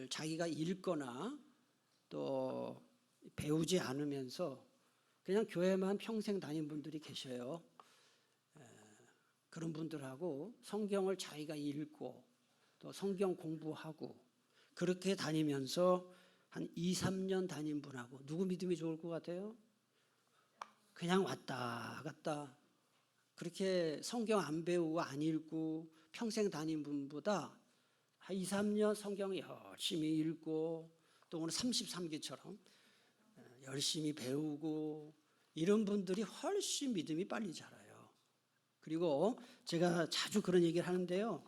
자기가 읽거나 또 배우지 않으면서 그냥 교회만 평생 다닌 분들이 계셔요. 그런 분들하고 성경을 자기가 읽고 또 성경 공부하고 그렇게 다니면서 한 2, 3년 다닌 분하고 누구 믿음이 좋을 것 같아요? 그냥 왔다 갔다 그렇게 성경 안 배우고 안 읽고 평생 다닌 분보다 한 2, 3년 성경 열심히 읽고 또 오늘 33기처럼 열심히 배우고 이런 분들이 훨씬 믿음이 빨리 자라요. 그리고 제가 자주 그런 얘기를 하는데요.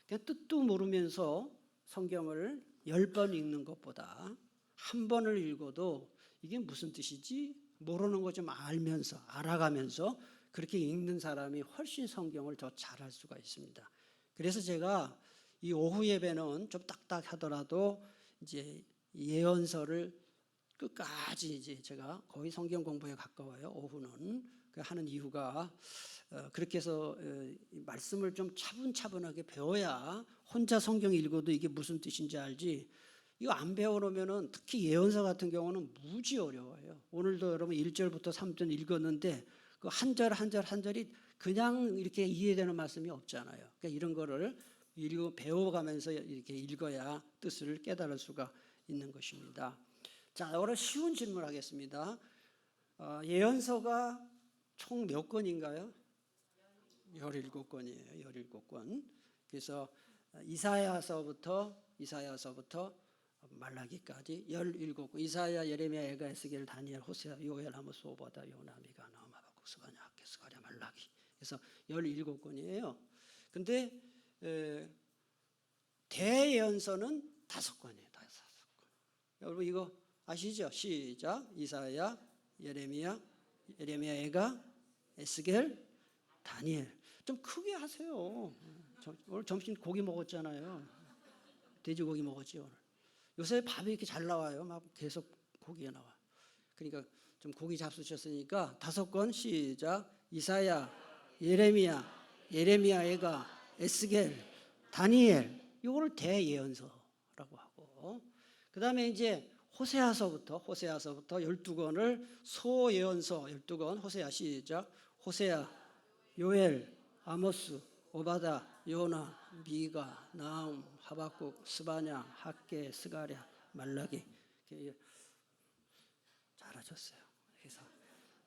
그냥 뜻도 모르면서 성경을 10번 읽는 것보다 한 번을 읽어도 이게 무슨 뜻이지? 모르는 거 좀 알면서 알아가면서 그렇게 읽는 사람이 훨씬 성경을 더 잘할 수가 있습니다. 그래서 제가 이 오후 예배는 좀 딱딱하더라도 이제 예언서를 끝까지 이제 제가 거의 성경 공부에 가까워요. 오후는 하는 이유가 그렇게 해서 말씀을 좀 차분차분하게 배워야 혼자 성경 읽어도 이게 무슨 뜻인지 알지. 이거 안 배워놓으면은 특히 예언서 같은 경우는 무지 어려워요. 오늘도 여러분 1절부터 3절 읽었는데 그 한 절 한 절 한 절이 그냥 이렇게 이해되는 말씀이 없잖아요. 그러니까 이런 거를 배워가면서 이렇게 읽어야 뜻을 깨달을 수가 있는 것입니다. 자, 오늘 쉬운 질문 하겠습니다. 예언서가 총 몇 권인가요? 17권이에요. 17권. 그래서 이사야서부터 말라기까지 17권. 이사야, 예레미야, 에가, 에스겔, 다니엘, 호세아, 요엘, 아모스, 오바다, 요나, 미가, 나움, 하박국, 스가랴, 학개, 스가랴, 말라기. 그래서 17권이에요. 근데 대예언서는 5권이에요. 5권. 여러분 이거 아시죠? 시작. 이사야, 예레미야, 에가, 에스겔, 다니엘. 좀 크게 하세요. 오늘 점심 고기 먹었잖아요. 돼지고기 먹었지 오늘. 요새 밥이 이렇게 잘 나와요. 막 계속 고기가 나와. 그러니까 좀 고기 잡수셨으니까 5권 시작. 이사야, 예레미야, 에가, 에스겔, 다니엘. 이거를 대예언서라고 하고, 그 다음에 이제 호세아서부터 12권을 소예언서 12권. 호세아 시작. 호세아, 요엘, 아모스, 오바다, 요나, 미가, 나움, 하박국, 스바냐, 학개, 스가랴, 말라기. 잘하셨어요. 그래서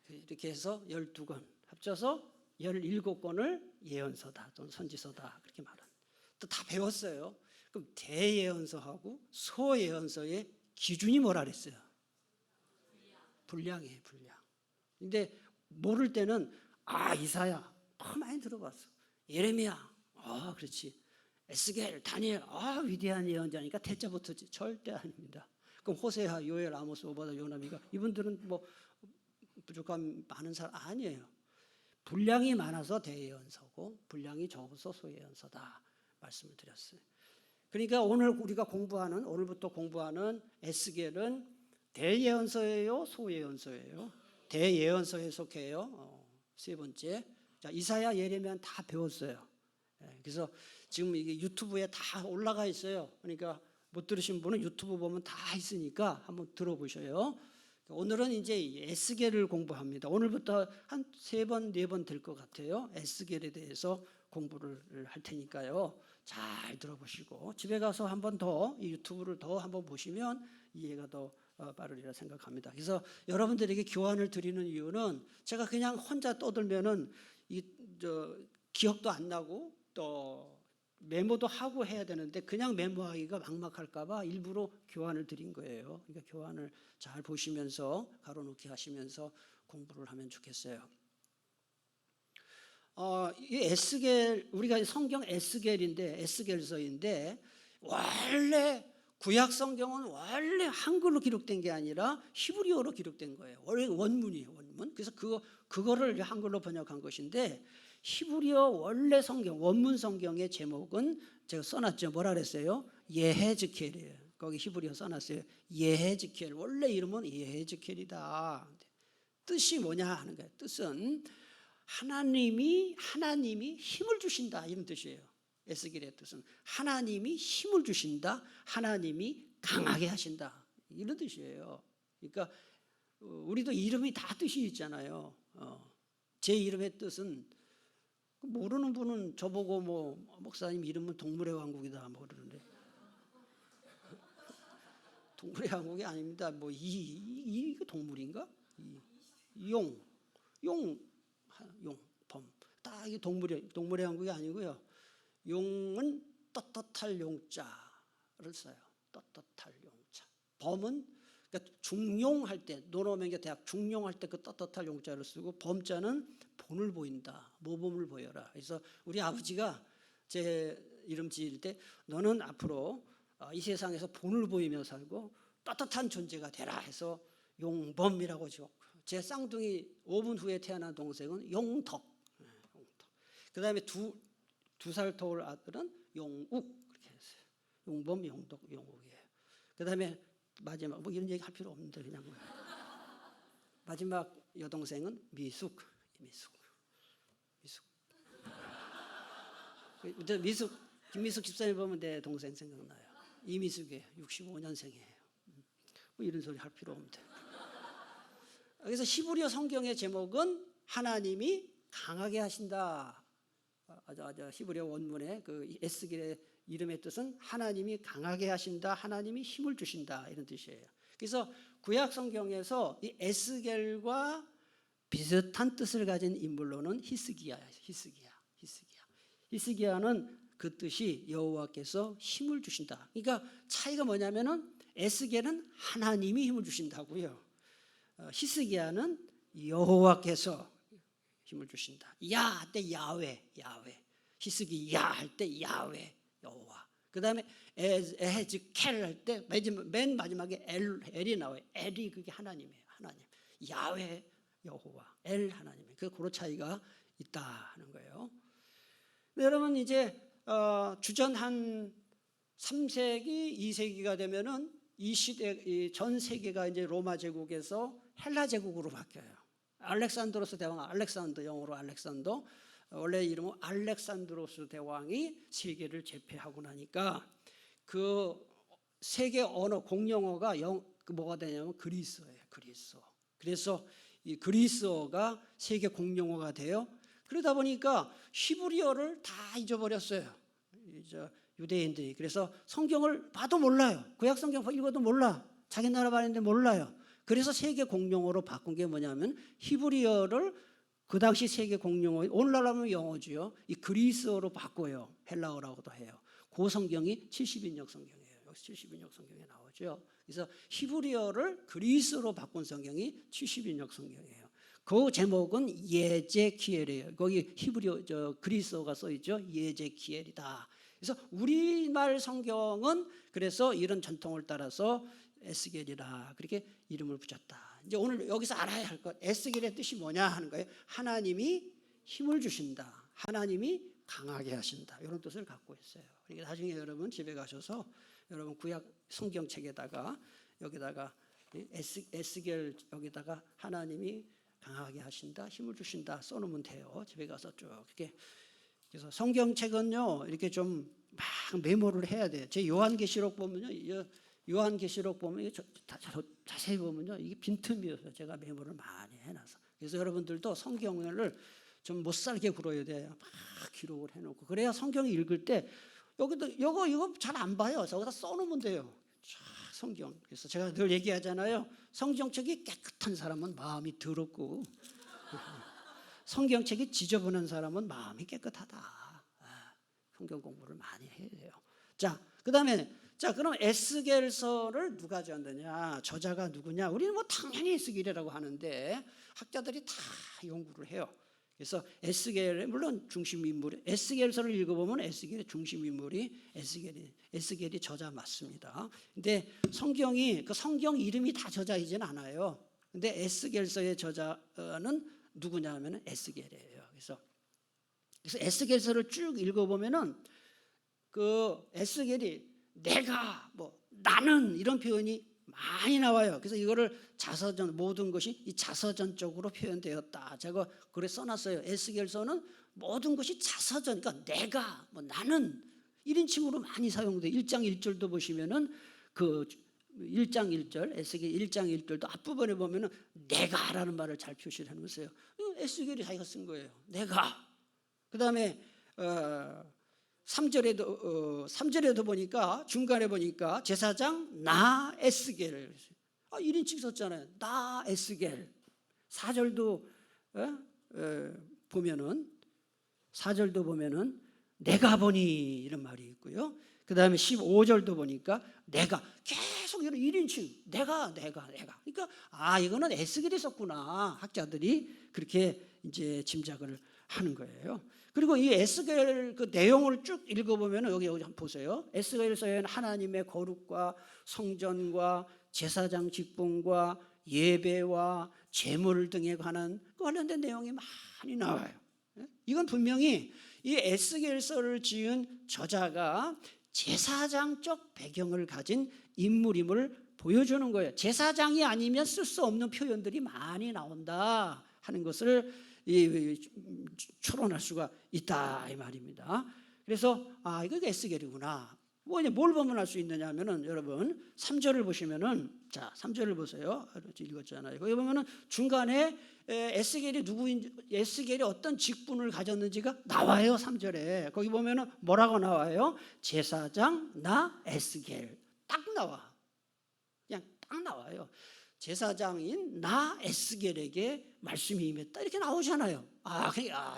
이렇게 해서 12권 합쳐서 17권을 예언서다 또는 선지서다 그렇게 말합니다. 또 다 배웠어요. 그럼 대예언서하고 소예언서의 기준이 뭐라 그랬어요? 분량이에요, 분량. 근데 모를 때는 이사야 많이 들어봤어. 예레미야 그렇지. 에스겔, 다니엘 위대한 예언자니까 대자 붙었지. 절대 아닙니다. 그럼 호세아, 요엘, 아모스, 오바다, 요나, 미가 이분들은 뭐 부족한 많은 사람 아니에요. 분량이 많아서 대예언서고 분량이 적어서 소예언서다 말씀을 드렸어요. 그러니까 오늘부터 공부하는 에스겔은 대예언서예요, 소예언서예요? 대예언서에 속해요. 세 번째. 자, 이사야, 예레미야는 다 배웠어요. 그래서 지금 이게 유튜브에 다 올라가 있어요. 그러니까 못 들으신 분은 유튜브 보면 다 있으니까 한번 들어보셔요. 오늘은 이제 에스겔을 공부합니다. 오늘부터 한 3번, 4번 될 것 같아요. 에스겔에 대해서 공부를 할 테니까요. 잘 들어보시고 집에 가서 한 번 더 이 유튜브를 더 한번 보시면 이해가 더 빠르리라 생각합니다. 그래서 여러분들에게 교환을 드리는 이유는 제가 그냥 혼자 떠들면은 기억도 안 나고 또 메모도 하고 해야 되는데 그냥 메모하기가 막막할까봐 일부러 교환을 드린 거예요. 그러니까 교환을 잘 보시면서 가로놓기 하시면서 공부를 하면 좋겠어요. 이 에스겔, 우리가 성경 에스겔서인데 원래 구약 성경은 원래 한글로 기록된 게 아니라 히브리어로 기록된 거예요. 원래 원문이에요, 원문. 그래서 그거를 한글로 번역한 것인데 히브리어 원래 성경, 원문 성경의 제목은 제가 써놨죠. 뭐라 그랬어요? 예헤즈켈이에요. 거기 히브리어 써놨어요. 예헤즈켈. 원래 이름은 예헤즈켈이다. 뜻이 뭐냐 하는 거예요. 뜻은 하나님이 힘을 주신다 이런 뜻이에요. 에스겔의 뜻은 하나님이 힘을 주신다, 하나님이 강하게 하신다, 이런 뜻이에요. 그러니까 우리도 이름이 다 뜻이 있잖아요. 제 이름의 뜻은 모르는 분은 저보고 뭐 목사님 이름은 동물의 왕국이다 뭐 그러는데 동물의 왕국이 아닙니다. 뭐 이 동물인가? 용범 딱 이 동물의 왕국이 아니고요. 용은 떳떳할 용자를 써요. 떳떳할 용자. 범은 그러니까 중용할 때 노노명교 대학 중용할 때 그 떳떳할 용자를 쓰고 범자는 본을 보인다. 모범을 보여라. 그래서 우리 아버지가 제 이름 지을 때 너는 앞으로 이 세상에서 본을 보이며 살고 떳떳한 존재가 되라 해서 용범이라고 지었고 제 쌍둥이 5분 후에 태어난 동생은 용덕. 그 다음에 두 살 터울 아들은 용욱 그렇게 했어요. 용범, 용덕, 용욱이에요. 그 다음에 마지막 뭐 이런 얘기 할 필요 없는데 그냥 마지막 여동생은 미숙. 김미숙 집사님 보면 내 동생 생각나요. 이미숙이에요. 65년생이에요. 뭐 이런 소리 할 필요 없는데. 그래서 히브리어 성경의 제목은 하나님이 강하게 하신다. 히브리어 원문의 그 에스겔의 이름의 뜻은 하나님이 강하게 하신다, 하나님이 힘을 주신다 이런 뜻이에요. 그래서 구약 성경에서 이 에스겔과 비슷한 뜻을 가진 인물로는 히스기야예요. 히스기야는 그 뜻이 여호와께서 힘을 주신다. 그러니까 차이가 뭐냐면은 에스겔은 하나님이 힘을 주신다고요. 히스기야는 여호와께서 힘을 주신다. 야 할 때 야훼. 히스기야 할 때 야훼 여호와. 그다음에 에헤즈켈 할 때 맨 마지막에 엘이 나와요. 엘이 그게 하나님이에요. 하나님. 야훼 여호와. 엘 하나님. 그런 차이가 있다 하는 거예요. 여러분 이제 주전 한 3세기, 2세기가 되면은 이 시대 전 세계가 이제 로마 제국에서 헬라 제국으로 바뀌어요. 알렉산드로스 대왕, 알렉산더 영어로 알렉산더, 원래 이름은 알렉산드로스 대왕이 세계를 제패하고 나니까 그 세계 언어 공용어가 뭐가 되냐면 그리스어예요. 그래서 이 그리스어가 세계 공용어가 돼요. 그러다 보니까 히브리어를 다 잊어버렸어요. 유대인들이. 그래서 성경을 봐도 몰라요. 구약 성경 읽어도 몰라. 자기 나라 말인데 몰라요. 그래서 세계 공용어로 바꾼 게 뭐냐면 히브리어를 그 당시 세계 공용어, 오늘날 하면 영어지요. 이 그리스어로 바꿔요. 헬라어라고도 해요. 그 성경이 70인역 성경이에요. 여기 70인역 성경에 나오죠. 그래서 히브리어를 그리스어로 바꾼 성경이 70인역 성경이에요. 그 제목은 예제키엘이에요. 거기 히브리어 그리스어가 써 있죠. 예제키엘이다. 그래서 우리말 성경은 그래서 이런 전통을 따라서 에스겔이라 그렇게 이름을 붙였다. 이제 오늘 여기서 알아야 할 것, 에스겔의 뜻이 뭐냐 하는 거예요. 하나님이 힘을 주신다. 하나님이 강하게 하신다. 이런 뜻을 갖고 있어요. 그러니까 나중에 여러분 집에 가셔서 여러분 구약 성경책에다가 여기다가 에스겔 여기다가 하나님이 강하게 하신다, 힘을 주신다 써놓으면 돼요. 집에 가서 쭉 이렇게. 그래서 성경책은요 이렇게 좀 막 메모를 해야 돼요. 제 요한계시록 보면요, 요한계시록 보면 자세히 보면요 이게 빈틈이어서 제가 메모를 많이 해놔서. 그래서 여러분들도 성경을 좀 못 살게 굴어야 돼요. 막 기록을 해놓고 그래야 성경 읽을 때 여기도 이거 잘 안 봐요. 저기다 써놓으면 돼요. 성경. 그래서 제가 늘 얘기하잖아요. 성경책이 깨끗한 사람은 마음이 더럽고 성경책이 지저분한 사람은 마음이 깨끗하다. 성경 공부를 많이 해야 돼요. 자, 그다음에 그럼 에스겔서를 누가 지었느냐? 저자가 누구냐? 우리는 뭐 당연히 에스겔이라고 하는데 학자들이 다 연구를 해요. 그래서 에스겔의 물론 중심 인물이 에스겔서를 읽어보면 에스겔의 중심 인물이 에스겔이 저자 맞습니다. 근데 성경이 그 성경 이름이 다 저자이진 않아요. 근데 에스겔서의 저자는 누구냐면은 에스겔이에요. 그래서 에스겔서를 쭉 읽어보면은 그 에스겔이 내가 뭐 나는 이런 표현이 많이 나와요. 그래서 이거를 자서전, 모든 것이 이 자서전적으로 표현되었다. 제가 그래 써놨어요. 에스겔서는 모든 것이 자서전, 그러니까 내가, 뭐 나는 1인칭으로 많이 사용돼요. 1장 1절도 보시면은 그 1장 1절, 에스겔 1장 1절도 앞부분에 보면은 내가라는 말을 잘 표시를 해놓으세요. 에스겔이 자기가 쓴 거예요. 내가. 그 다음에 3절에도 보니까, 중간에 보니까 제사장 나 에스겔, 1인칭 썼잖아요. 나 에스겔. 4절도 보면은, 4절도 보면은 내가 보니 이런 말이 있고요. 그 다음에 15절도 보니까 내가, 계속 이런 1인칭 내가. 그러니까 이거는 에스겔이 썼구나. 학자들이 그렇게 이제 짐작을 하는 거예요. 그리고 이 에스겔 그 내용을 쭉 읽어보면 여기 한번 보세요. 에스겔서에는 하나님의 거룩과 성전과 제사장 직분과 예배와 제물 등에 관련된 내용이 많이 나와요. 이건 분명히 이 에스겔서를 지은 저자가 제사장적 배경을 가진 인물임을 보여주는 거예요. 제사장이 아니면 쓸 수 없는 표현들이 많이 나온다 하는 것을 추론할 수가 있다 이 말입니다. 그래서 이거 에스겔이구나. 뭘 보면 알 수 있느냐 하면은, 여러분 3절을 보시면은, 자 3절을 보세요. 읽었잖아요. 거기 보면은 중간에 에스겔이 어떤 직분을 가졌는지가 나와요. 3절에 거기 보면은 뭐라고 나와요? 제사장 나 에스겔. 딱 나와. 그냥 딱 나와요. 제사장인 나 에스겔에게 말씀이 임했다 이렇게 나오잖아요.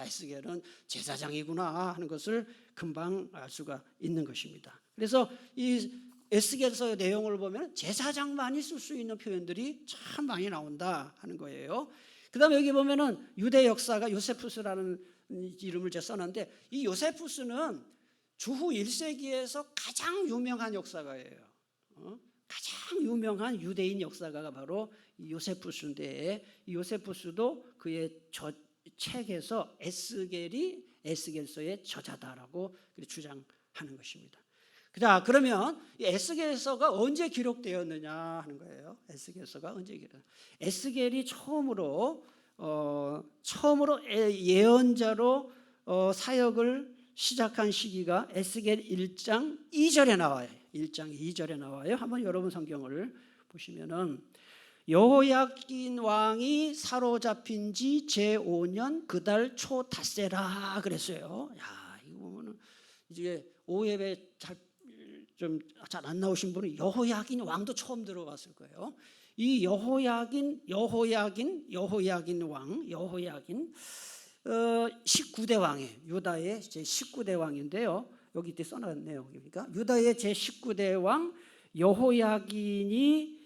에스겔은 제사장이구나 하는 것을 금방 알 수가 있는 것입니다. 그래서 이 에스겔서의 내용을 보면 제사장만이 쓸 수 있는 표현들이 참 많이 나온다 하는 거예요. 그 다음에 여기 보면은 유대 역사가 요세푸스라는 이름을 제가 써놨는데, 이 요세푸스는 주후 1세기에서 가장 유명한 역사가예요. 가장 유명한 유대인 역사가가 바로 요세푸스인데, 이 요세푸스도 그의 책에서 에스겔서의 저자다라고 주장하는 것입니다. 자, 그러면 이 에스겔서가 언제 기록되었느냐 하는 거예요. 에스겔서가 언제 기록? 에스겔이 처음으로 예언자로 사역을 시작한 시기가 에스겔 1장 2절에 나와요. 1장 2절에 나와요. 한번 여러분 성경을 보시면은, 여호야긴 왕이 사로잡힌 지 제5년 그달 초 닷새라 그랬어요. 이거 보면은 이제 오예배 잘 안 나오신 분은 여호야긴 왕도 처음 들어봤을 거예요. 이 여호야긴 왕, 19대 왕이에요. 유다의 제 19대 왕인데요. 여기 때 써놨네요. 그러니까 유다의 제 19대 왕 여호야긴이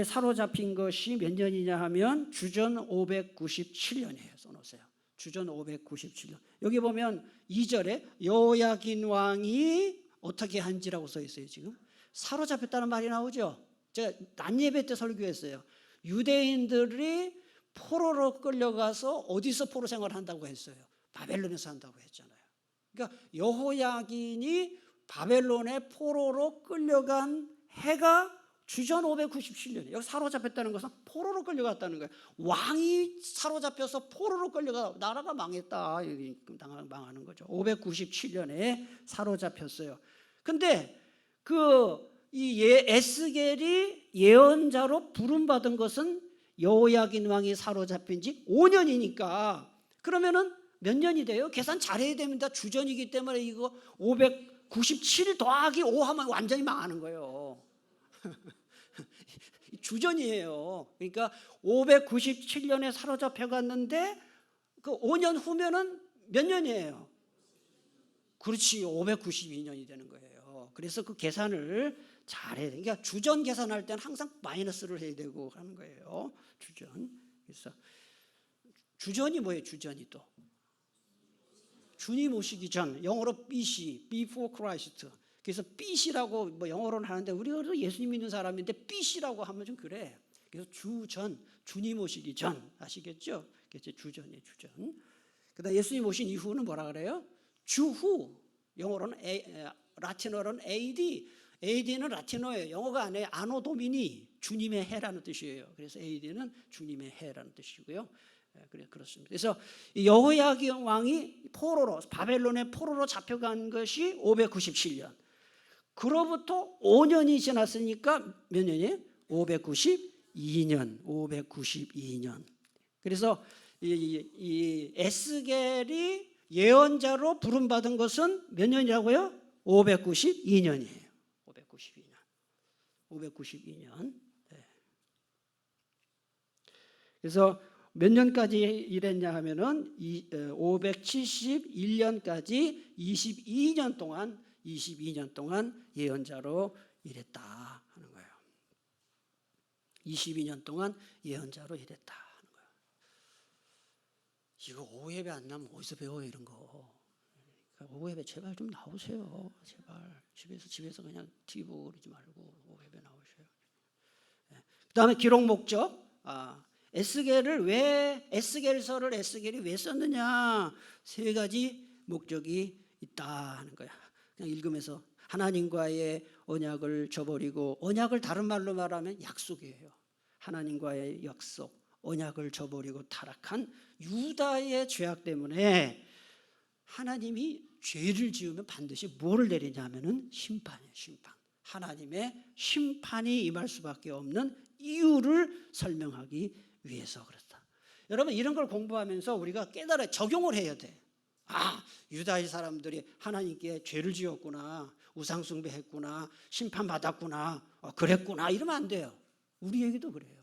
사로잡힌 것이 몇 년이냐 하면 주전 597년이에요. 써놓으세요. 주전 597년. 여기 보면 2절에 여호야긴 왕이 어떻게 한지라고 써 있어요. 지금 사로잡혔다는 말이 나오죠. 제가 낮 예배 때 설교했어요. 유대인들이 포로로 끌려가서 어디서 포로 생활을 한다고 했어요? 바벨론에서 한다고 했잖아요. 그러니까 여호야긴이 바벨론에 포로로 끌려간 해가 주전 597년이에요. 여기 사로잡혔다는 것은 포로로 끌려갔다는 거예요. 왕이 사로잡혀서 포로로 끌려가 나라가 망했다. 망하는 거죠. 597년에 사로잡혔어요. 근데 이 에스겔이 예언자로 부름받은 것은 여호야긴 왕이 사로잡힌 지 5년이니까 그러면은 몇 년이 돼요? 계산 잘해야 됩니다. 주전이기 때문에 이거 597 더하기 5 하면 완전히 망하는 거예요. 주전이에요. 그러니까 597년에 사로잡혀 갔는데 그 5년 후면은 몇 년이에요? 그렇지, 592년이 되는 거예요. 그래서 그 계산을 잘해야 돼요. 그러니까 주전 계산할 때는 항상 마이너스를 해야 되고 하는 거예요. 주전. 그래서 주전이 뭐예요? 주전이 또 주님 오시기 전, 영어로 BC, Before Christ. 그래서 BC라고 영어로는 하는데 우리가 예수님 믿는 사람인데 BC라고 하면 좀 그래. 그래서 주전, 주님 오시기 전, 아시겠죠? 그래서 주전이에요, 주전. 그다음 예수님 오신 이후는 뭐라 그래요? 주후. 영어로는 라틴어로는 AD. AD는 라틴어예요. 영어가 아니에요. 아노 도미니, 주님의 해라는 뜻이에요. 그래서 AD는 주님의 해라는 뜻이고요. 그렇습니다. 그래서 여호야김 왕이 포로로, 바벨론의 포로로 잡혀간 것이 597년. 그로부터 5년이 지났으니까 몇 년이에요? 592년. 592년. 그래서 이 에스겔이 예언자로 부름받은 것은 몇 년이라고요? 592년이에요. 592년. 네. 그래서 몇 년까지 일했냐 하면은 571년까지 22년 동안 예언자로 일했다 하는 거예요. 22년 동안 예언자로 일했다 하는 거예요. 이거 오후예배 안 나면 어디서 배워요, 이런 거? 오후예배 제발 좀 나오세요. 제발 집에서 그냥 TV 보고 그러지 말고 오후예배 나오셔요. 그다음에 기록 목적. 에스겔을 왜 에스겔서를 에스겔이 왜 썼느냐? 세 가지 목적이 있다 하는 거야. 그냥 읽으면서 하나님과의 언약을 저버리고, 언약을 다른 말로 말하면 약속이에요. 하나님과의 약속, 언약을 저버리고 타락한 유다의 죄악 때문에 하나님이 죄를 지으면 반드시 뭐를 내리냐면은 심판이에요. 심판. 하나님의 심판이 임할 수밖에 없는 이유를 설명하기 위해서 그렇다. 여러분, 이런 걸 공부하면서 우리가 깨달아 적용을 해야 돼. 유다의 사람들이 하나님께 죄를 지었구나, 우상숭배했구나, 심판받았구나, 그랬구나, 이러면 안 돼요. 우리에게도 그래요.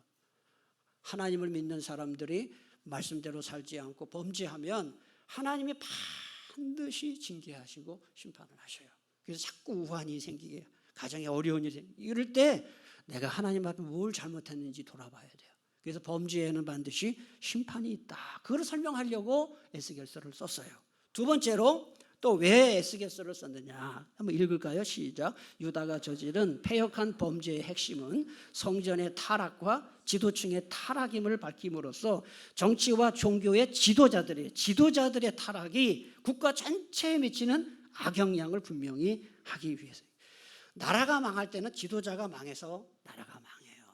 하나님을 믿는 사람들이 말씀대로 살지 않고 범죄하면 하나님이 반드시 징계하시고 심판을 하셔요. 그래서 자꾸 우환이 생기게, 가정에 어려운 일이, 이럴 때 내가 하나님 앞에 뭘 잘못했는지 돌아봐야 돼요. 그래서 범죄에는 반드시 심판이 있다. 그걸 설명하려고 에스겔서를 썼어요. 두 번째로 또 왜 에스겔서를 썼느냐 한번 읽을까요? 시작. 유다가 저지른 패역한 범죄의 핵심은 성전의 타락과 지도층의 타락임을 밝힘으로써 정치와 종교의 지도자들의 타락이 국가 전체에 미치는 악영향을 분명히 하기 위해서예요. 나라가 망할 때는 지도자가 망해서 나라가 망해요.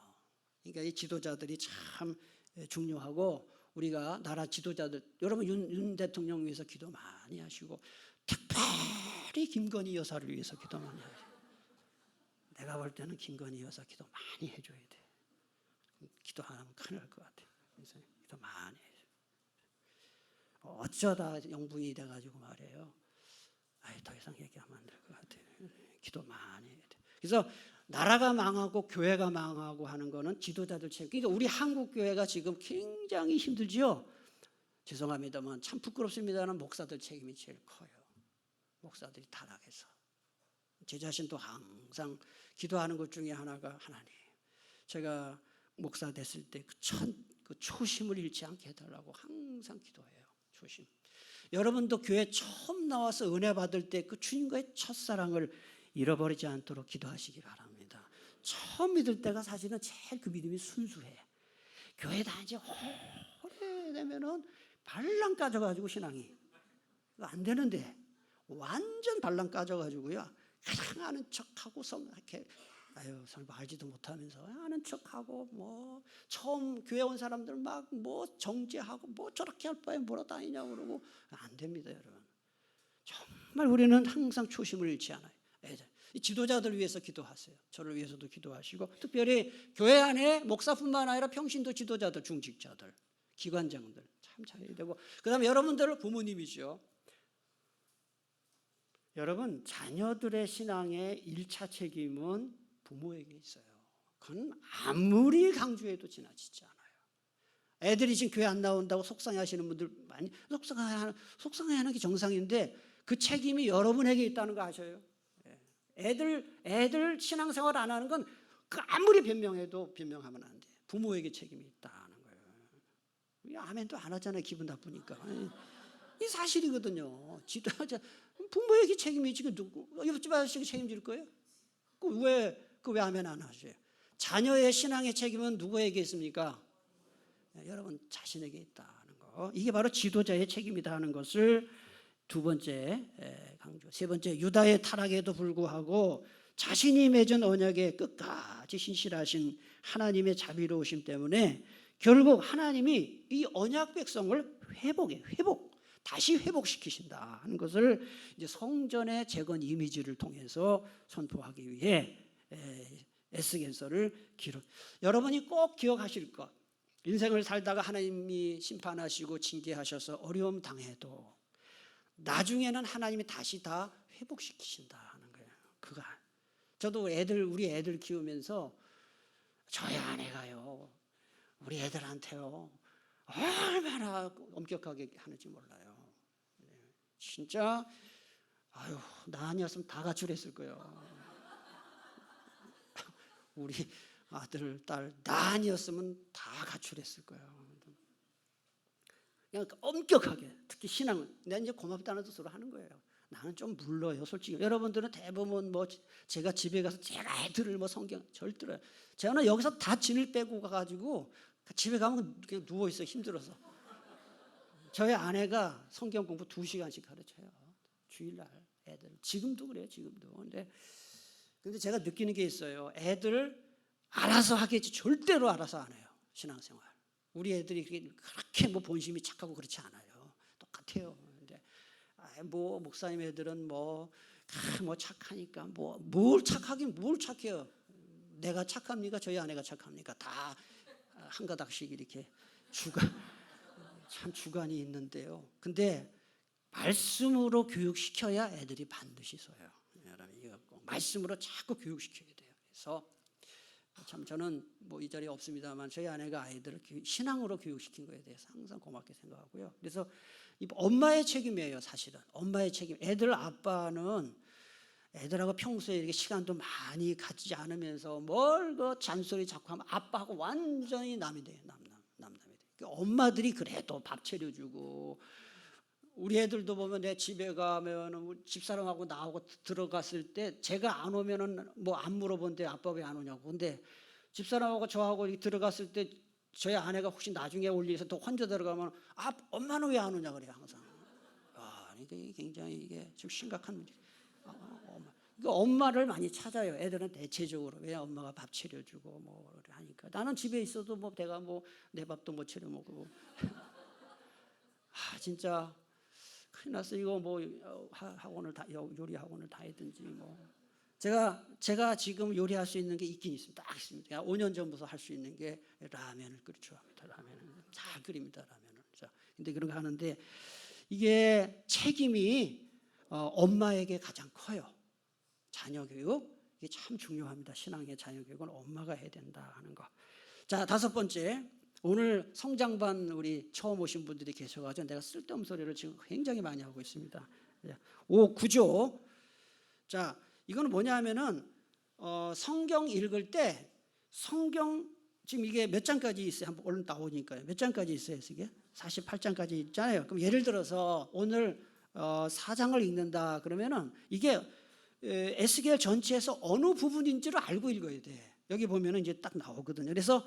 그러니까 이 지도자들이 참 중요하고, 우리가 나라 지도자들, 여러분 윤 대통령 위해서 기도 많이 하시고, 특별히 김건희 여사를 위해서 기도 많이 하시고, 내가 볼 때는 김건희 여사 기도 많이 해줘야 돼. 기도 안 하면 큰일 날 것 같아. 그래서 기도 많이 해줘. 어쩌다 영부인이 돼가지고 말이에요. 더 이상 얘기하면 안 될 것 같아. 기도 많이 해야 돼. 그래서 나라가 망하고 교회가 망하고 하는 거는 지도자들 책임. 그러니까 우리 한국 교회가 지금 굉장히 힘들지요. 죄송합니다만 참 부끄럽습니다만 목사들 책임이 제일 커요. 목사들이 타락해서. 제 자신도 항상 기도하는 것 중에 하나가, 하나님, 제가 목사 됐을 때 그 초심을 잃지 않게 해달라고 항상 기도해요. 초심. 여러분도 교회 처음 나와서 은혜 받을 때 그 주님과의 첫사랑을 잃어버리지 않도록 기도하시기 바랍니다. 처음 믿을 때가 사실은 제일 그 믿음이 순수해. 교회 다니지 오래되면은 발랑 까져가지고 신앙이 안 되는데, 완전 발랑 까져가지고요. 그냥 아는 척하고 이렇게 설마 알지도 못하면서 아는 척하고, 뭐 처음 교회 온 사람들 막 뭐 정죄하고, 뭐 저렇게 할 바에 뭐라 다니냐고 그러고, 안 됩니다, 여러분. 정말 우리는 항상 초심을 잃지 않아요. 지도자들 위해서 기도하세요. 저를 위해서도 기도하시고, 특별히 교회 안에 목사뿐만 아니라 평신도 지도자들, 중직자들, 기관장들 참 잘해야 되고, 그 다음에 여러분들 부모님이죠. 여러분, 자녀들의 신앙의 1차 책임은 부모에게 있어요. 그건 아무리 강조해도 지나치지 않아요. 애들이 지금 교회 안 나온다고 속상해하시는 분들 많이, 속상해하는 게 정상인데 그 책임이 여러분에게 있다는 거 아셔요? 애들 신앙생활 안 하는 건 그 아무리 변명해도 변명하면 안 돼. 부모에게 책임이 있다는 거예요. 아멘도 안 하잖아요. 기분 나쁘니까. 이 사실이거든요. 지도자 부모에게 책임이 있지. 누구 옆집 아저씨가 책임질 거예요? 왜 아멘 안 하세요? 자녀의 신앙의 책임은 누구에게 있습니까? 여러분 자신에게 있다는 거. 이게 바로 지도자의 책임이다 하는 것을 두 번째 강조. 세 번째, 유다의 타락에도 불구하고 자신이 맺은 언약에 끝까지 신실하신 하나님의 자비로우심 때문에 결국 하나님이 이 언약 백성을 다시 회복시키신다 하는 것을 이제 성전의 재건 이미지를 통해서 선포하기 위해 에스겔서를 기록. 여러분이 꼭 기억하실 것. 인생을 살다가 하나님이 심판하시고 징계하셔서 어려움 당해도 나중에는 하나님이 다시 다 회복시키신다 하는 거예요. 그가. 저도 우리 애들 키우면서 저희 아내가요, 우리 애들한테요, 얼마나 엄격하게 하는지 몰라요. 진짜, 아유, 나 아니었으면 다 가출했을 거예요. 우리 아들, 딸, 나 아니었으면 다 가출했을 거예요. 그냥 엄격하게, 특히 신앙은. 내가 이제 고맙다는 뜻으로 하는 거예요. 나는 좀 물러요, 솔직히. 여러분들은 대부분 뭐 제가 집에 가서 제가 애들을 뭐 성경 절대로. 저는 여기서 다 진을 빼고 가가지고 집에 가면 그냥 누워 있어, 힘들어서. 저희 아내가 성경 공부 2시간씩 가르쳐요. 주일날 애들. 지금도 그래요, 지금도. 근데 제가 느끼는 게 있어요. 애들 알아서 하겠지 절대로 알아서 안 해요, 신앙생활. 우리 애들이 그렇게 뭐 본심이 착하고 그렇지 않아요. 똑같아요. 근데 뭐 목사님 애들은 뭐 착하니까 뭘 착하긴 뭘 착해요. 내가 착합니까? 저희 아내가 착합니까? 다 한 가닥씩 이렇게 주관이 있는데요. 근데 말씀으로 교육시켜야 애들이 반드시 서요. 여러분 이거 꼭 말씀으로 자꾸 교육시켜야 돼요. 그래서 참 저는 뭐 이 자리에 없습니다만 저희 아내가 아이들을 신앙으로 교육시킨 거에 대해서 항상 고맙게 생각하고요. 그래서 엄마의 책임이에요, 사실은. 엄마의 책임. 애들 아빠는 애들하고 평소에 이렇게 시간도 많이 갖지 않으면서 뭘 그 잔소리 자꾸 하면 아빠하고 완전히 남이 돼요. 남남이 돼요. 그러니까 엄마들이 그래도 밥 차려주고, 우리 애들도 보면 내 집에 가면 집사람하고 나하고 들어갔을 때 제가 안 오면은 뭐 안 물어본대, 아빠 왜 안 오냐고. 근데 집사람하고 저하고 들어갔을 때 저희 아내가 혹시 나중에 올 일에서 또 혼자 들어가면 엄마는 왜 안 오냐 그래요, 항상. 그러니까 이게 굉장히 이게 좀 심각한 문제. 그러니까 엄마를 많이 찾아요. 애들은 대체적으로. 왜 엄마가 밥 차려주고 뭐 하니까. 나는 집에 있어도 뭐 내가 뭐 내 밥도 못 차려 먹고. 진짜 큰일 났어. 이거 뭐 학원을 다 요리 학원을 다 했든지 뭐. 제가 지금 요리할 수 있는 게 있긴 있습니다. 딱 있습니다. 5년 전부터 할 수 있는 게 라면을 끓일 줄 압니다. 라면을 잘 끓입니다. 라면을. 근데 그런 거 하는데 이게 책임이 엄마에게 가장 커요. 자녀 교육 이게 참 중요합니다. 신앙의 자녀 교육은 엄마가 해야 된다 하는 거. 자, 5번째. 오늘 성장반 우리 처음 오신 분들이 계셔가지고 내가 쓸데없는 소리를 지금 굉장히 많이 하고 있습니다. 9조. 자, 이거는 뭐냐 하면은 성경 읽을 때 성경 지금 이게 몇 장까지 있어요? 한번 얼른 나오니까요. 몇 장까지 있어요? 이게 48장까지 있잖아요. 그럼 예를 들어서 오늘 4장을 읽는다 그러면은 이게 에스겔 전체에서 어느 부분인지를 알고 읽어야 돼. 여기 보면은 이제 딱 나오거든요. 그래서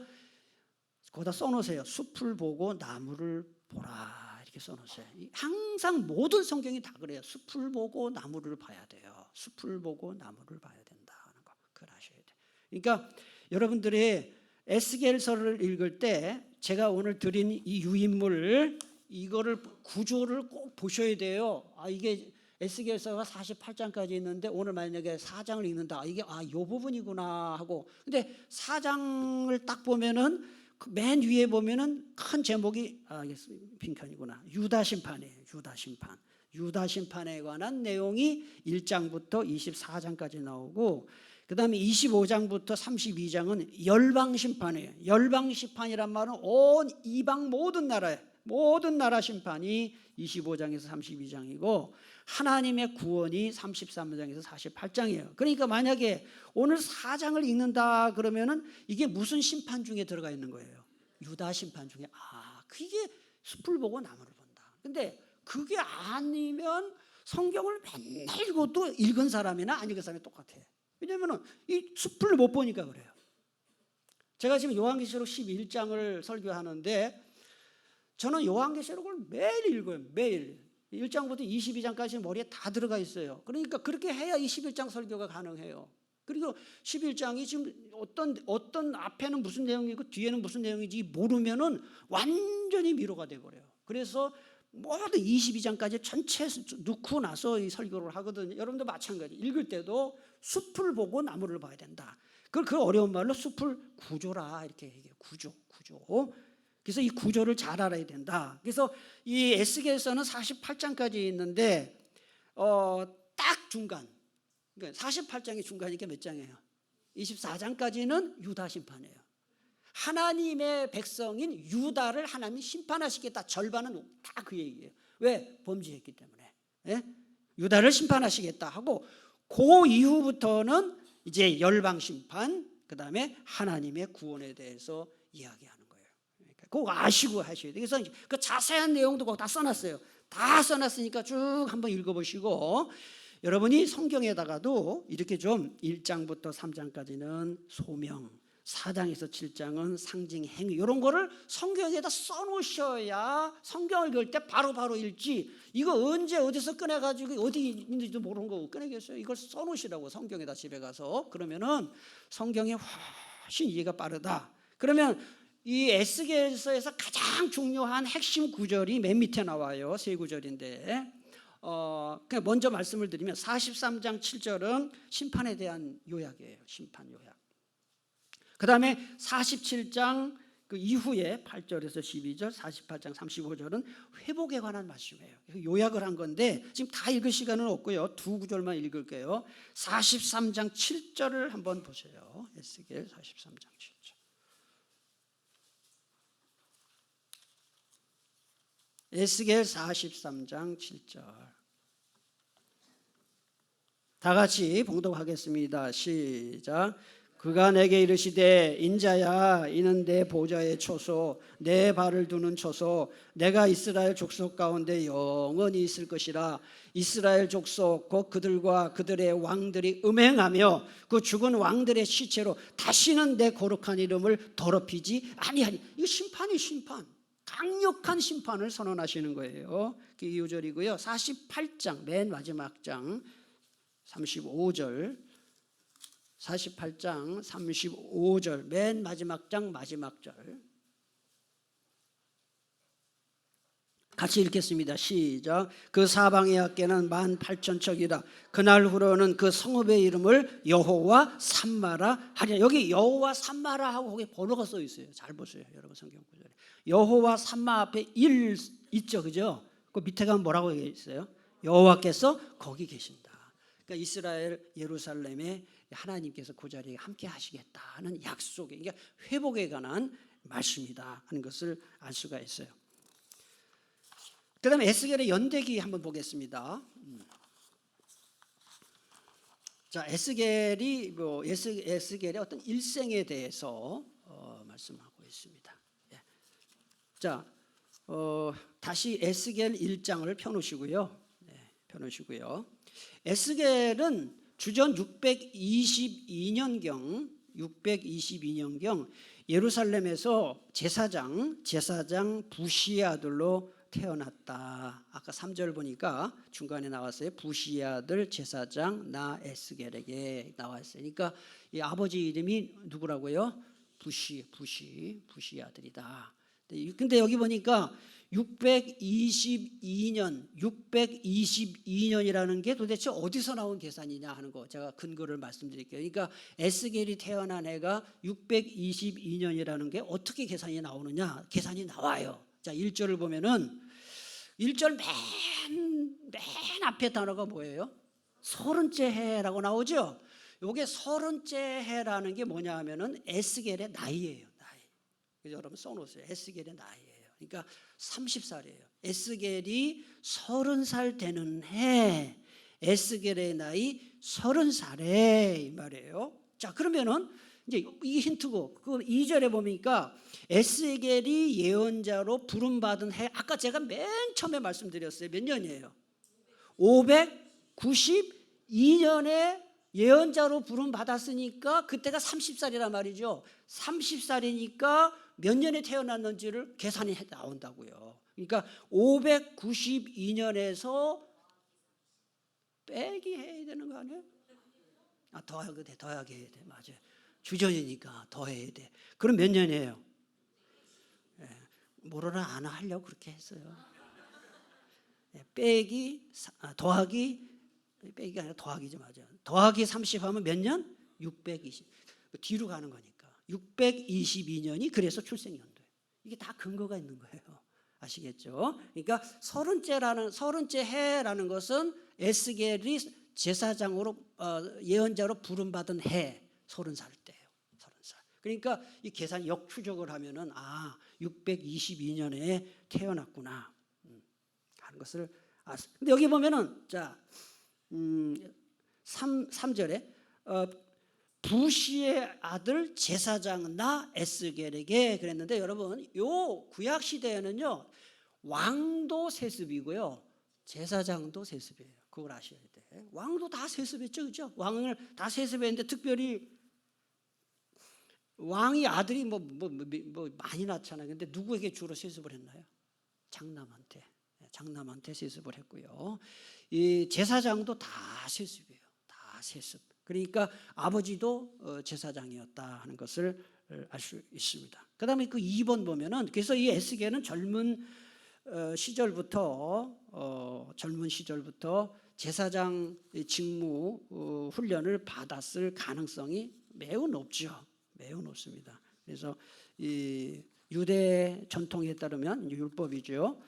거기다 써놓으세요. 숲을 보고 나무를 보라 이렇게 써놓으세요. 항상 모든 성경이 다 그래요. 숲을 보고 나무를 봐야 돼요. 숲을 보고 나무를 봐야 된다 하는 거 그걸 아셔야 돼요. 그러니까 여러분들이 에스겔서를 읽을 때 제가 오늘 드린 이 유인물 이거를 구조를 꼭 보셔야 돼요. 이게 에스겔서가 48장까지 있는데 오늘 만약에 4장을 읽는다. 이게 요 부분이구나 하고. 근데 4장을 딱 보면은 맨 위에 보면은 큰 제목이 빈칸이구나. 유다 심판이에요. 유다 심판에 관한 내용이 1장부터 24장까지 나오고 그다음에 25장부터 32장은 열방 심판이에요. 열방 심판이란 말은 온 이방 모든 나라 심판이 25장에서 32장이고 하나님의 구원이 33장에서 48장이에요. 그러니까 만약에 오늘 4장을 읽는다 그러면은 이게 무슨 심판 중에 들어가 있는 거예요? 유다 심판 중에. 그게 숲을 보고 나무를 본다. 근데 그게 아니면 성경을 맨날 읽어도 읽은 사람이나 안 읽은 사람이 똑같아요. 왜냐면은 이 숲을 못 보니까 그래요. 제가 지금 요한계시록 11장을 설교하는데 저는 요한계시록을 매일 읽어요. 매일. 1장부터 22장까지 머리에 다 들어가 있어요. 그러니까 그렇게 해야 21장 설교가 가능해요. 그리고 11장이 지금 어떤 앞에는 무슨 내용이고 뒤에는 무슨 내용인지 모르면은 완전히 미로가 돼버려요. 그래서 모든 22장까지 전체 넣고 나서 이 설교를 하거든요. 여러분도 마찬가지. 읽을 때도 숲을 보고 나무를 봐야 된다. 그 어려운 말로 숲을 구조라 이렇게 얘기해요. 구조. 그래서 이 구조를 잘 알아야 된다. 그래서 이 에스겔서는 48장까지 있는데 딱 중간. 그러니까 48장이 중간이니까 몇 장이에요? 24장까지는 유다 심판이에요. 하나님의 백성인 유다를 하나님이 심판하시겠다. 절반은 다 그 얘기예요. 왜? 범죄했기 때문에. 예? 유다를 심판하시겠다 하고 그 이후부터는 이제 열방 심판, 그 다음에 하나님의 구원에 대해서 이야기하는 거예요. 그러니까 꼭 아시고 하셔야 돼요. 그래서 그 자세한 내용도 꼭 다 써놨어요. 다 써놨으니까 쭉 한번 읽어보시고, 여러분이 성경에다가도 이렇게 좀 1장부터 3장까지는 소명, 4장에서 7장은 상징, 행위, 이런 거를 성경에다 써놓으셔야 성경을 읽을 때 바로바로 읽지, 이거 언제 어디서 꺼내가지고 어디 있는지도 모르는 거 꺼내겠어요? 이걸 써놓으시라고, 성경에다 집에 가서. 그러면은 성경이 훨씬 이해가 빠르다. 그러면 이 에스겔서에서 가장 중요한 핵심 구절이 맨 밑에 나와요. 세 구절인데 그냥 먼저 말씀을 드리면 43장 7절은 심판에 대한 요약이에요. 심판 요약. 그 다음에 47장 그 이후에 8절에서 12절, 48장 35절은 회복에 관한 말씀이에요. 요약을 한 건데 지금 다 읽을 시간은 없고요. 두 구절만 읽을게요. 43장 7절을 한번 보세요. 에스겔 43장 7절. 에스겔 43장 7절. 다 같이 봉독하겠습니다. 시작. 그가 내게 이르시되 인자야, 이는 내 보좌의 초소, 내 발을 두는 초소, 내가 이스라엘 족속 가운데 영원히 있을 것이라. 이스라엘 족속 곧 그들과 그들의 왕들이 음행하며 그 죽은 왕들의 시체로 다시는 내 거룩한 이름을 더럽히지 아니하니. 이거 심판이 심판, 강력한 심판을 선언하시는 거예요. 그 2절이고요. 48장 맨 마지막 장 35절, 48장 35절 맨 마지막 장 마지막 절 같이 읽겠습니다. 시작. 그 사방의 학계는 18,000척이라. 그날 후로는 그 성읍의 이름을 여호와 삼마라 하리라. 여기 여호와 삼마라 하고 거기 번호가 써 있어요. 잘 보세요, 여러분. 성경 구절에 여호와 삼마 앞에 1 있죠, 그죠? 그 밑에 가면 뭐라고 얘기해 있어요? 여호와께서 거기 계신다. 그러니까 이스라엘 예루살렘에 하나님께서 그 자리에 함께 하시겠다는 약속에, 그러니까 회복에 관한 말씀이다 하는 것을 알 수가 있어요. 그 다음에 에스겔의 연대기 한번 보겠습니다. 자, 에스겔의 어떤 일생에 대해서 말씀하고 있습니다. 예. 자, 다시 에스겔 1장을 펴놓으시고요. 네, 펴놓으시고요. 에스겔은 주전 622년경 예루살렘에서 제사장 부시의 아들로 태어났다. 아까 3절 보니까 중간에 나왔어요. 부시의 아들 제사장 나 에스겔에게 나왔어요. 그러니까 이 아버지 이름이 누구라고요? 부시의 아들이다. 근데 여기 보니까 622년이라는 게 도대체 어디서 나온 계산이냐 하는 거 제가 근거를 말씀드릴게요. 그러니까 에스겔이 태어난 해가 622년이라는 게 어떻게 계산이 나오느냐? 계산이 나와요. 자, 1절을 보면은 1절 맨 앞에 단어가 뭐예요? 서른째 해라고 나오죠. 이게 서른째 해라는 게 뭐냐 하면은 에스겔의 나이예요. 나이. 그래서 여러분 써놓으세요. 에스겔의 나이예요. 그러니까 30살이에요. 에스겔이 30살 되는 해, 에스겔의 나이 30살에 이 말이에요. 자, 그러면은 이제 이게 힌트고, 그 2절에 보니까 에스겔이 예언자로 부름받은 해, 아까 제가 맨 처음에 말씀드렸어요. 몇 년이에요? 592년에 예언자로 부름받았으니까 그때가 30살이란 말이죠. 30살이니까 몇 년에 태어났는지를 계산이 나온다고요. 그러니까 592년에서 빼기 해야 되는 거 아니에요? 더하게 해야 돼. 맞아요. 주전이니까 더해야 돼. 그럼 몇 년이에요? 예, 모르나 아나 하려고 그렇게 했어요. 예, 더하기 빼기가 아니라 더하기죠. 맞아요. 더하기 30 하면 몇 년? 620. 뒤로 가는 거니까. 622년이 그래서 출생연도예요. 이게 다 근거가 있는 거예요. 아시겠죠? 그러니까 서른째 해라는 것은 에스겔이 제사장으로 예언자로 부름받은 해 30살 때예요. 30살. 그러니까 이 계산 역추적을 하면은 622년에 태어났구나 하는 것을 알았어요. 근데 여기 보면은 자 3절에 부시의 아들 제사장 나 에스겔에게 그랬는데, 여러분 요 구약 시대에는요 왕도 세습이고요 제사장도 세습이에요. 그걸 아셔야 돼. 왕도 다 세습했죠, 그렇죠? 왕을 다 세습했는데 특별히 왕이 아들이 뭐 많이 낳잖아요. 근데 누구에게 주로 세습을 했나요? 장남한테 세습을 했고요. 이 제사장도 다 세습이에요. 다 세습. 그러니까 아버지도 제사장이었다 하는 것을 알 수 있습니다. 그 다음에 그 2번 보면은, 그래서 이 에스겔은 젊은 시절부터 제사장 직무 훈련을 받았을 가능성이 매우 높죠. 매우 높습니다. 그래서 이 유대 전통에 따르면 율법이죠.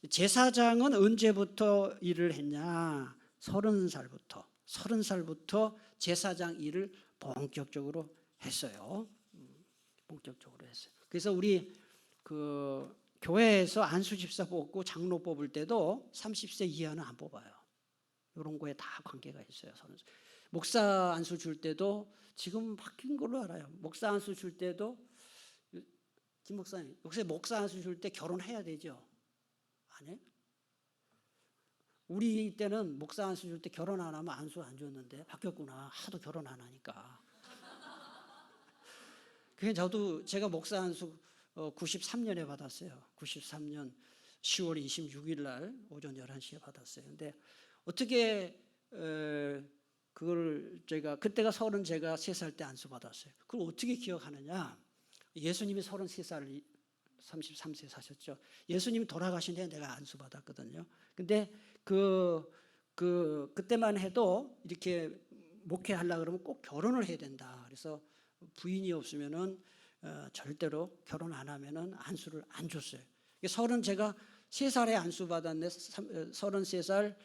제사장은 언제부터 일을 했냐? 30살부터 제사장 일을 본격적으로 했어요. 본격적으로 했어요. 그래서 우리 그 교회에서 안수 집사 뽑고 장로 뽑을 때도 30세 이하는 안 뽑아요. 이런 거에 다 관계가 있어요. 목사 안수 줄 때도 지금 바뀐 걸로 알아요. 목사 안수 줄 때도, 김 목사님, 요새 목사 안수 줄 때 결혼해야 되죠? 안 해요? 우리 때는 목사 안수 줄 때 결혼 안 하면 안수 안 줬는데 바뀌었구나. 하도 결혼 안 하니까. 그게 제가 목사 안수 93년에 받았어요. 93년 10월 26일 날 오전 11시에 받았어요. 근데 어떻게 그걸 그때가 33살 때 안수 받았어요. 그걸 어떻게 기억하느냐? 예수님이 33세 사셨죠. 예수님이 돌아가신 뒤에 내가 안수 받았거든요. 근데 그때만 해도 이렇게 목회하려고 그러면 꼭 결혼을 해야 된다. 그래서 부인이 없으면은 절대로 결혼 안 하면은 안수를 안 줬어요. 제가 3살에 안수 받았는데 33살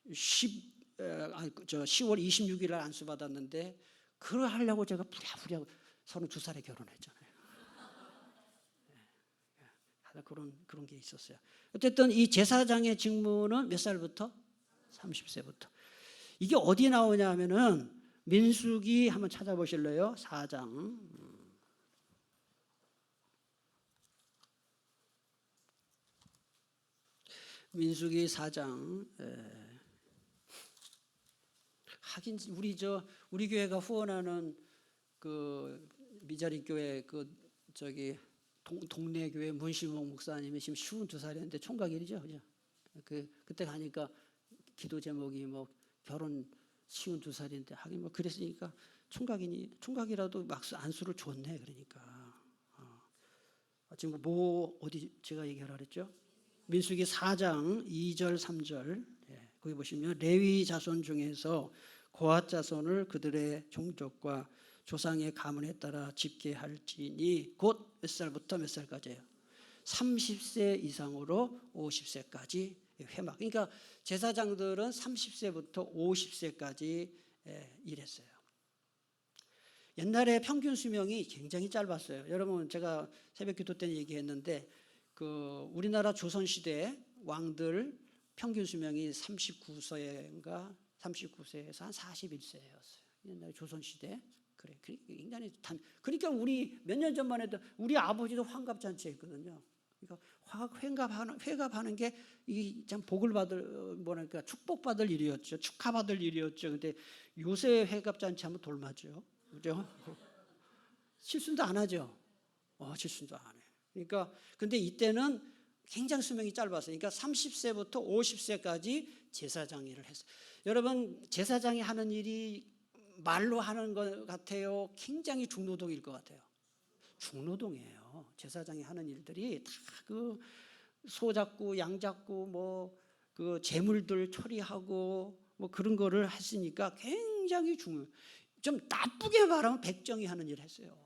10월 26일 날 안수 받았는데, 그걸 하려고 제가 부랴부랴 32살에 결혼했잖아요. 그런 게 있었어요. 어쨌든 이 제사장의 직무는 몇 살부터? 30세부터. 이게 어디 나오냐 하면은 민수기 한번 찾아보실래요? 4장. 민수기 4장. 하긴 우리 교회가 후원하는 그 미자리 교회 동네 교회 문시목 목사님이 지금 52살이었는데 총각일이죠, 그죠? 그때 가니까 기도 제목이 뭐 결혼 52살인데 하긴 뭐 그랬으니까 총각이라도 막수 안수를 줬네. 그러니까 지금 어디 제가 얘기하라 그랬죠? 민수기 4장 2절 3절. 거기 보시면 레위 자손 중에서 고핫 자손을 그들의 종족과 조상의 가문에 따라 집계할지니 곧 몇 살부터 몇 살까지예요? 30세 이상으로 50세까지 회막. 그러니까 제사장들은 30세부터 50세까지 일했어요. 옛날에 평균 수명이 굉장히 짧았어요. 여러분 제가 새벽 기도 때 얘기했는데 우리나라 조선시대 왕들 평균 수명이 39세에서 한 41세였어요. 옛날 조선시대. 굉장히 그러니까 우리 몇 년 전만 해도 우리 아버지도 환갑잔치 했거든요. 그러니까 회갑하는 게 참 복을 받을 축복받을 일이었죠. 축하받을 일이었죠. 근데 요새 회갑잔치 하면 돌맞죠. 그죠? 칠순도 안 하죠. 칠순도 안 해. 그러니까 근데 이때는 굉장히 수명이 짧았어요. 그러니까 30세부터 50세까지 제사장 일을 했어요. 여러분 제사장이 하는 일이 말로 하는 것 같아요? 굉장히 중노동일 것 같아요? 중노동이에요. 제사장이 하는 일들이 다 그 소 잡고 양 잡고 뭐 그 재물들 처리하고 뭐 그런 거를 했으니까 굉장히 중요해요. 좀 나쁘게 말하면 백정이 하는 일 했어요.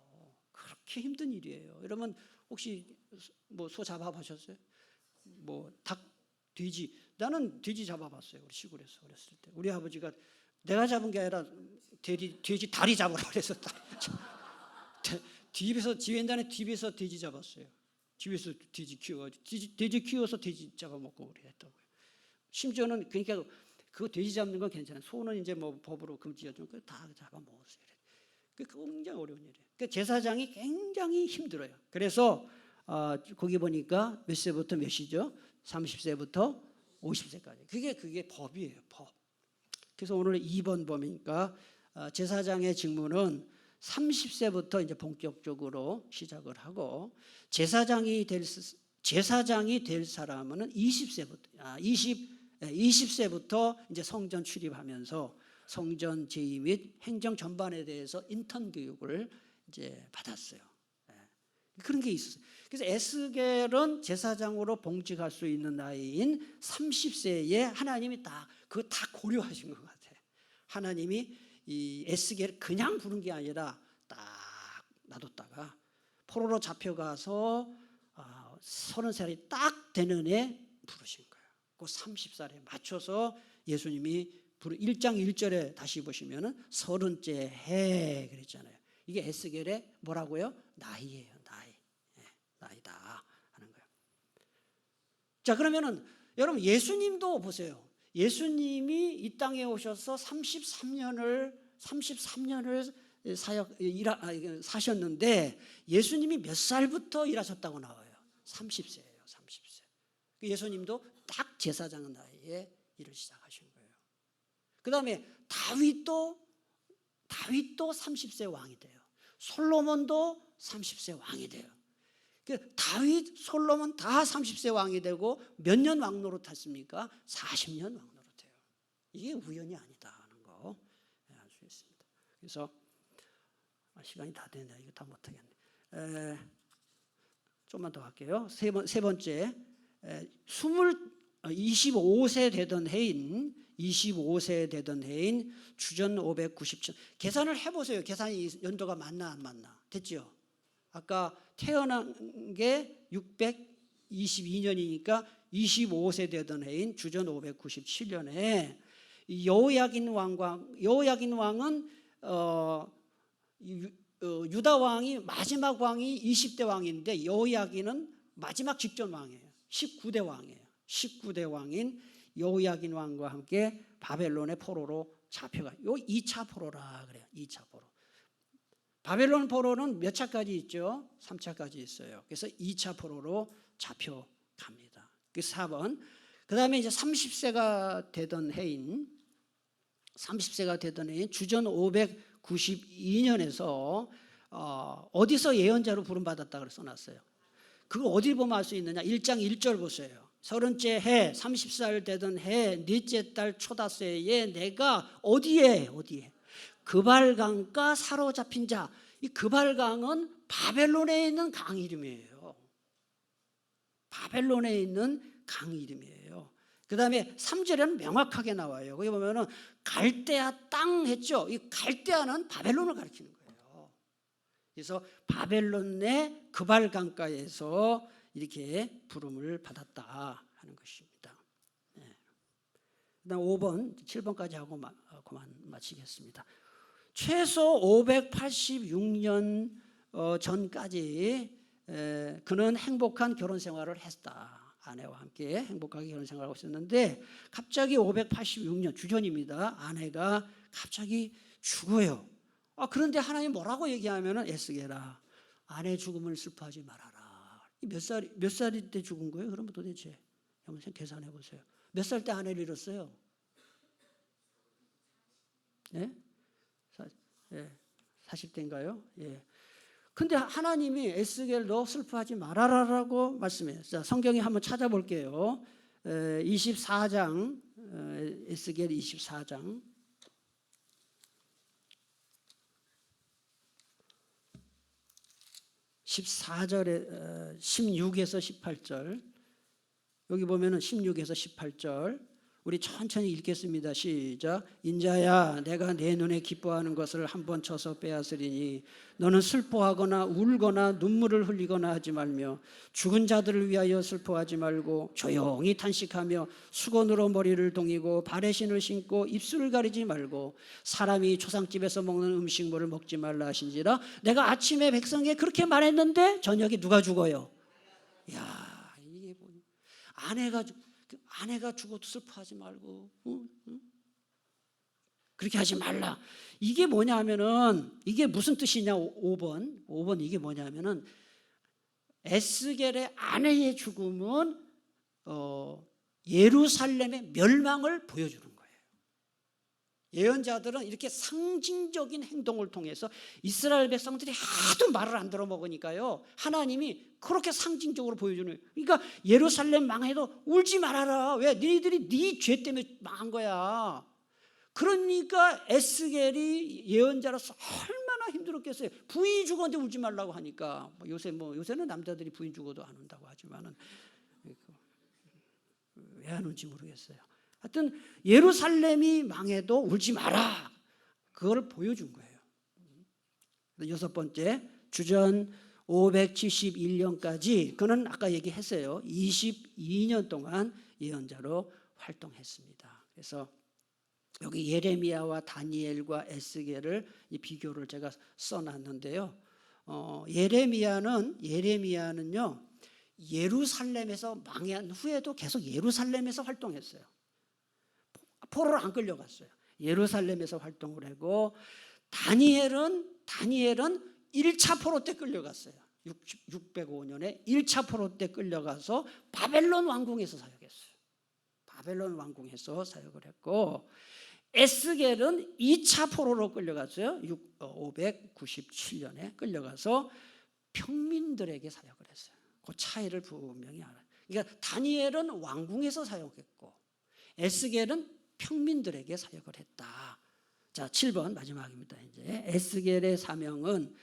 그렇게 힘든 일이에요. 여러분 혹시 뭐 소 잡아보셨어요? 뭐 닭, 돼지. 나는 돼지 잡아봤어요. 우리 시골에서 어렸을 때. 우리 아버지가 내가 잡은 게 아니라 돼지 다리 잡으라 그래서 집에서 옛날에 집에서 돼지 잡았어요. 집에서 돼지 키워가지고 돼지 키워서 돼지 잡아먹고 그랬다고요. 심지어는 그러니까 그 돼지 잡는 건 괜찮아요. 소는 이제 뭐 법으로 금지하지만 다 잡아먹었어요. 그 굉장히 어려운 일이에요. 그 제사장이 굉장히 힘들어요. 그래서 거기 보니까 몇 세부터 몇 시죠? 30세부터 50세까지. 그게 법이에요. 법. 그래서 오늘 2번 보니까 제사장의 직무는 30세부터 이제 본격적으로 시작을 하고 제사장이 될 사람은 20세부터 이제 성전 출입하면서 성전 제의 및 행정 전반에 대해서 인턴 교육을 이제 받았어요. 그런 게 있었어요. 그래서 에스겔은 제사장으로 봉직할 수 있는 나이인 30세에 하나님이 그거 다 고려하신 것 같아요. 하나님이 이 에스겔을 그냥 부른 게 아니라 딱 놔뒀다가 포로로 잡혀가서 30살이 딱 되는 애 부르신 거예요. 그 30살에 맞춰서 예수님이 1장 1절에 다시 보시면은 30째 해 그랬잖아요. 이게 에스겔의 뭐라고요? 나이예요. 나이다 하는 거예요. 자, 그러면은 여러분 예수님도 보세요. 예수님이 이 땅에 오셔서 33년을 사셨는데 예수님이 몇 살부터 일하셨다고 나와요? 30세예요. 30세. 예수님도 딱 제사장 나이에 일을 시작하신 거예요. 그 다음에 다윗도 30세 왕이 돼요. 솔로몬도 30세 왕이 돼요. 다윗, 솔로몬 다 30세 왕이 되고 몇 년 왕노릇했습니까? 40년 왕노릇해요. 이게 우연이 아니다 하는 거 알 수 있습니다. 그래서 시간이 다 됐네. 이거 다 못하겠네. 좀만 더 할게요. 세 번째, 25세 되던 해인 주전 597. 계산을 해보세요. 계산이 연도가 맞나 안 맞나? 됐죠? 아까 태어난 게 622년이니까 25세 되던 해인 주전 597년에 여호야긴 왕은 유다 왕이 마지막 왕이 20대 왕인데 여호야긴은 마지막 직전 왕이에요. 19대 왕이에요. 19대 왕인 여호야긴 왕과 함께 바벨론의 포로로 잡혀가. 요 2차 포로라 그래요. 2차 포로. 바벨론 포로는 몇 차까지 있죠? 3차까지 있어요. 그래서 2차 포로로 잡혀갑니다. 그 4번. 그 다음에 이제 30세가 되던 해인 주전 592년에서 어디서 예언자로 부름받았다고 써놨어요. 그걸 어디 보면 알 수 있느냐? 1장 1절 보세요. 30째 해 30살 되던 해 넷째 달 초다새에 내가 어디에 그발강가 사로잡힌 자. 이 그발강은 바벨론에 있는 강 이름이에요. 바벨론에 있는 강 이름이에요. 그 다음에 3절에는 명확하게 나와요. 거기 보면은 갈대아 땅 했죠. 이 갈대아는 바벨론을 가리키는 거예요. 그래서 바벨론 내 그발강가에서 이렇게 부름을 받았다 하는 것입니다. 네. 그다음 5번, 7번까지 하고 그만 마치겠습니다. 최소 586년 전까지 그는 행복한 결혼 생활을 했다. 아내와 함께 행복하게 결혼 생활하고 있었는데 갑자기 586년 주전입니다. 아내가 갑자기 죽어요. 그런데 하나님 뭐라고 얘기하면은 에스겔아 아내 죽음을 슬퍼하지 말아라. 몇 살일 때 죽은 거예요? 그러면 도대체 한번 계산해 보세요. 몇 살 때 아내를 잃었어요? 네? 40대인가요? 예. 근데 하나님이 에스겔 너 슬퍼하지 말아라라고 말씀해요. 자, 성경에 한번 찾아볼게요. 24장 에스겔 24장 14절에 16에서 18절 여기 보면은 16에서 18절 우리 천천히 읽겠습니다. 시작. 인자야 내가 내 눈에 기뻐하는 것을 한번 쳐서 빼앗으리니 너는 슬퍼하거나 울거나 눈물을 흘리거나 하지 말며 죽은 자들을 위하여 슬퍼하지 말고 조용히 탄식하며 수건으로 머리를 동이고 발에 신을 신고 입술을 가리지 말고 사람이 초상집에서 먹는 음식물을 먹지 말라 하신지라 내가 아침에 백성에게 그렇게 말했는데 저녁에 누가 죽어요? 야, 이게 뭐냐? 아내가 죽어도 슬퍼하지 말고 그렇게 하지 말라. 이게 뭐냐 하면은 이게 무슨 뜻이냐 5번 이게 뭐냐 하면은 에스겔의 아내의 죽음은 예루살렘의 멸망을 보여주는 거예요. 예언자들은 이렇게 상징적인 행동을 통해서 이스라엘 백성들이 하도 말을 안 들어먹으니까요 하나님이 그렇게 상징적으로 보여주는 거예요. 그러니까 예루살렘 망해도 울지 말아라. 왜? 너희들이 네 죄 때문에 망한 거야. 그러니까 에스겔이 예언자로서 얼마나 힘들었겠어요. 부인이 죽었는데 울지 말라고 하니까 요새는 남자들이 부인 죽어도 안 운다고 하지만은 왜 안 운지 모르겠어요. 하여튼 예루살렘이 망해도 울지 마라. 그걸 보여준 거예요. 6번째 주전 571년까지 그는 아까 얘기했어요. 22년 동안 예언자로 활동했습니다. 그래서 여기 예레미야와 다니엘과 에스겔을 비교를 제가 써놨는데요. 예레미야는요 예루살렘에서 망한 후에도 계속 예루살렘에서 활동했어요. 포로를 안 끌려갔어요. 예루살렘에서 활동을 하고 다니엘은 1차 포로 때 끌려갔어요. 605년에 1차 포로 때 끌려가서 바벨론 왕궁에서 사역했어요. 바벨론 왕궁에서 사역을 했고 에스겔은 2차 포로로 끌려갔어요. 597년에 끌려가서 평민들에게 사역을 했어요. 그 차이를 분명히 알아요. 그러니까 다니엘은 왕궁에서 사역했고 에스겔은 평민들에게 사역을 했다. 자, 7번 마지막입니다. 이제 에스겔의 사명은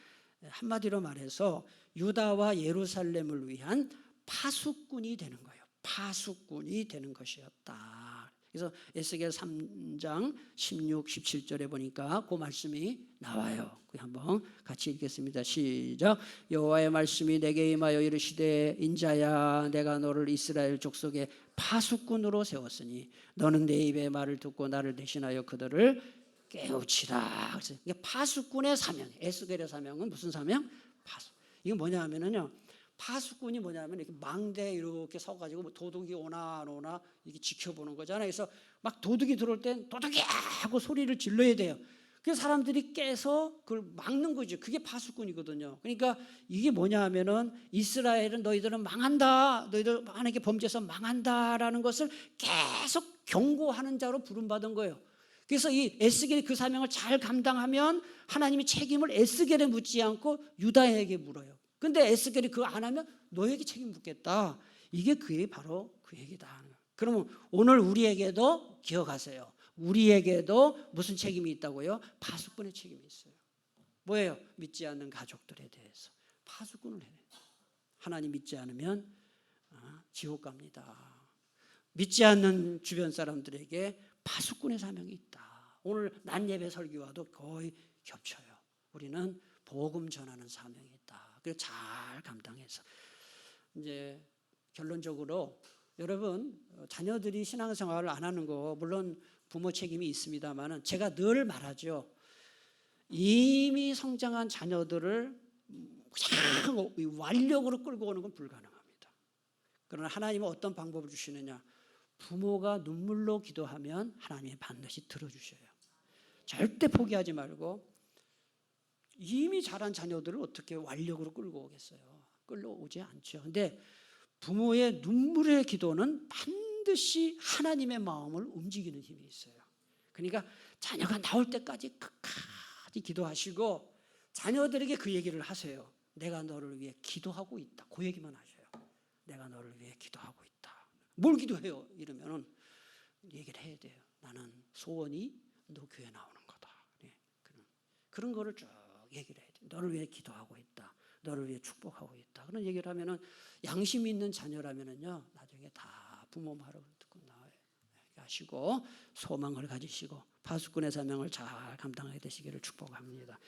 한마디로 말해서 유다와 예루살렘을 위한 파수꾼이 되는 거예요. 파수꾼이 되는 것이었다. 그래서 에스겔 3장 16, 17절에 보니까 그 말씀이 나와요. 한번 같이 읽겠습니다. 시작. 여호와의 말씀이 내게 임하여 이르시되 인자야 내가 너를 이스라엘 족속의 파수꾼으로 세웠으니 너는 내 입의 말을 듣고 나를 대신하여 그들을 깨우치라. 그래서 이게 파수꾼의 사명. 에스겔의 사명은 무슨 사명? 파수. 이게 뭐냐 하면은요. 파수꾼이 뭐냐면 이렇게 망대에 이렇게 서가지고 도둑이 오나 안 오나 이렇게 지켜보는 거잖아요. 그래서 막 도둑이 들어올 땐 도둑이 하고 소리를 질러야 돼요. 그래서 사람들이 깨서 그걸 막는 거죠. 그게 파수꾼이거든요. 그러니까 이게 뭐냐 하면은 이스라엘은 너희들은 망한다. 너희들 하나님께 범죄해서 망한다라는 것을 계속 경고하는 자로 부름받은 거예요. 그래서 이 에스겔이 그 사명을 잘 감당하면 하나님이 책임을 에스겔에 묻지 않고 유다에게 물어요. 근데 에스겔이 그거 안 하면 너에게 책임 묻겠다. 이게 그게 바로 그 얘기다. 그러면 오늘 우리에게도 기억하세요. 우리에게도 무슨 책임이 있다고요? 파수꾼의 책임이 있어요. 뭐예요? 믿지 않는 가족들에 대해서 파수꾼을 해야 돼요. 하나님 믿지 않으면 지옥 갑니다. 믿지 않는 주변 사람들에게 파수꾼의 사명이 있다. 오늘 낮 예배 설교와도 거의 겹쳐요. 우리는 복음 전하는 사명이 있다. 그래서 잘 감당해서 이제 결론적으로 여러분 자녀들이 신앙생활을 안 하는 거 물론 부모 책임이 있습니다만은 제가 늘 말하죠. 이미 성장한 자녀들을 그냥 완력으로 끌고 오는 건 불가능합니다. 그러나 하나님은 어떤 방법을 주시느냐? 부모가 눈물로 기도하면 하나님이 반드시 들어주셔요. 절대 포기하지 말고 이미 자란 자녀들을 어떻게 완력으로 끌고 오겠어요? 끌어오지 않죠. 근데 부모의 눈물의 기도는 반드시 하나님의 마음을 움직이는 힘이 있어요. 그러니까 자녀가 나올 때까지 끝까지 기도하시고 자녀들에게 그 얘기를 하세요. 내가 너를 위해 기도하고 있다. 그 얘기만 하셔요. 내가 너를 위해 기도하고 있다. 뭘 기도해요? 이러면은 얘기를 해야 돼요. 나는 소원이 너 교회 나오는 거다. 그런 거를 쭉 얘기를 해야 돼요. 너를 위해 기도하고 있다. 너를 위해 축복하고 있다. 그런 얘기를 하면은 양심 있는 자녀라면은요 나중에 다 부모 말을 듣고 나와요. 이렇게 하시고 소망을 가지시고 파수꾼의 사명을 잘 감당하게 되시기를 축복합니다.